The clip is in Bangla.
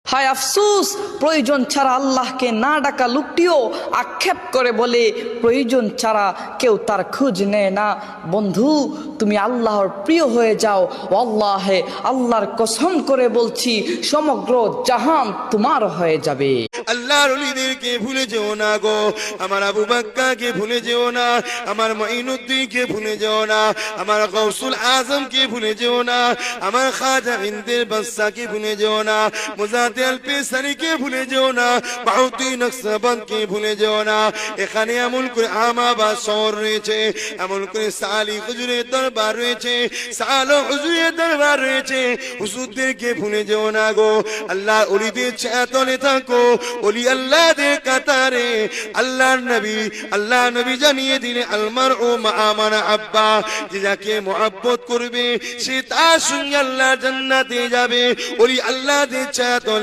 হায় আফসোস, প্রয়োজন ছাড়া আল্লাহকে না ডাকা লোকটিও আক্ষেপ করে বলে প্রয়োজন ছাড়া কেউ তার খোঁজ নেয় না। বন্ধু, তুমি আল্লাহর প্রিয় হয়ে যাও। আল্লাহে, আল্লাহর কসম করে বলছি, সমগ্র জাহান তোমার হয়ে যাবে। আল্লাহর ওলিদেরকে ভুলে যেও না গো। আমার আবু বাক্কাকে ভুলে যেও না, আমার মাইনুদ্দিনকে ভুলে যেও না, আমার গাউসুল আজমকে ভুলে যেও না, আমার খাজা ইন্দের বাদশাকে ভুলে যেও না, মুজাদ্দিদ আল-পেসারিকে ভুলে যেও না, বাউদ্দিন নকশবন্দকে ভুলে যেও না। এখানে এমন করে আমাবাদ শহর রয়েছে, এমন করে সালি হুজুরের দরবার রয়েছে, সালো হুজুরের দরবার রয়েছে, হুজুরদেরকে ভুলে যেও না গো। আল্লাহ ওলিদের ছায়াতলে থাকো, ওলি আল্লাহদের কাতারে। আল্লাহর নবী জানিয়ে দিলে আলমার ও মা'আমানা আব্বা, যে যাকে মুহাব্বত করবে সে তার সঙ্গে আল্লাহর জান্নাতে যাবে। ওলি আল্লাহদের ছায়াতলে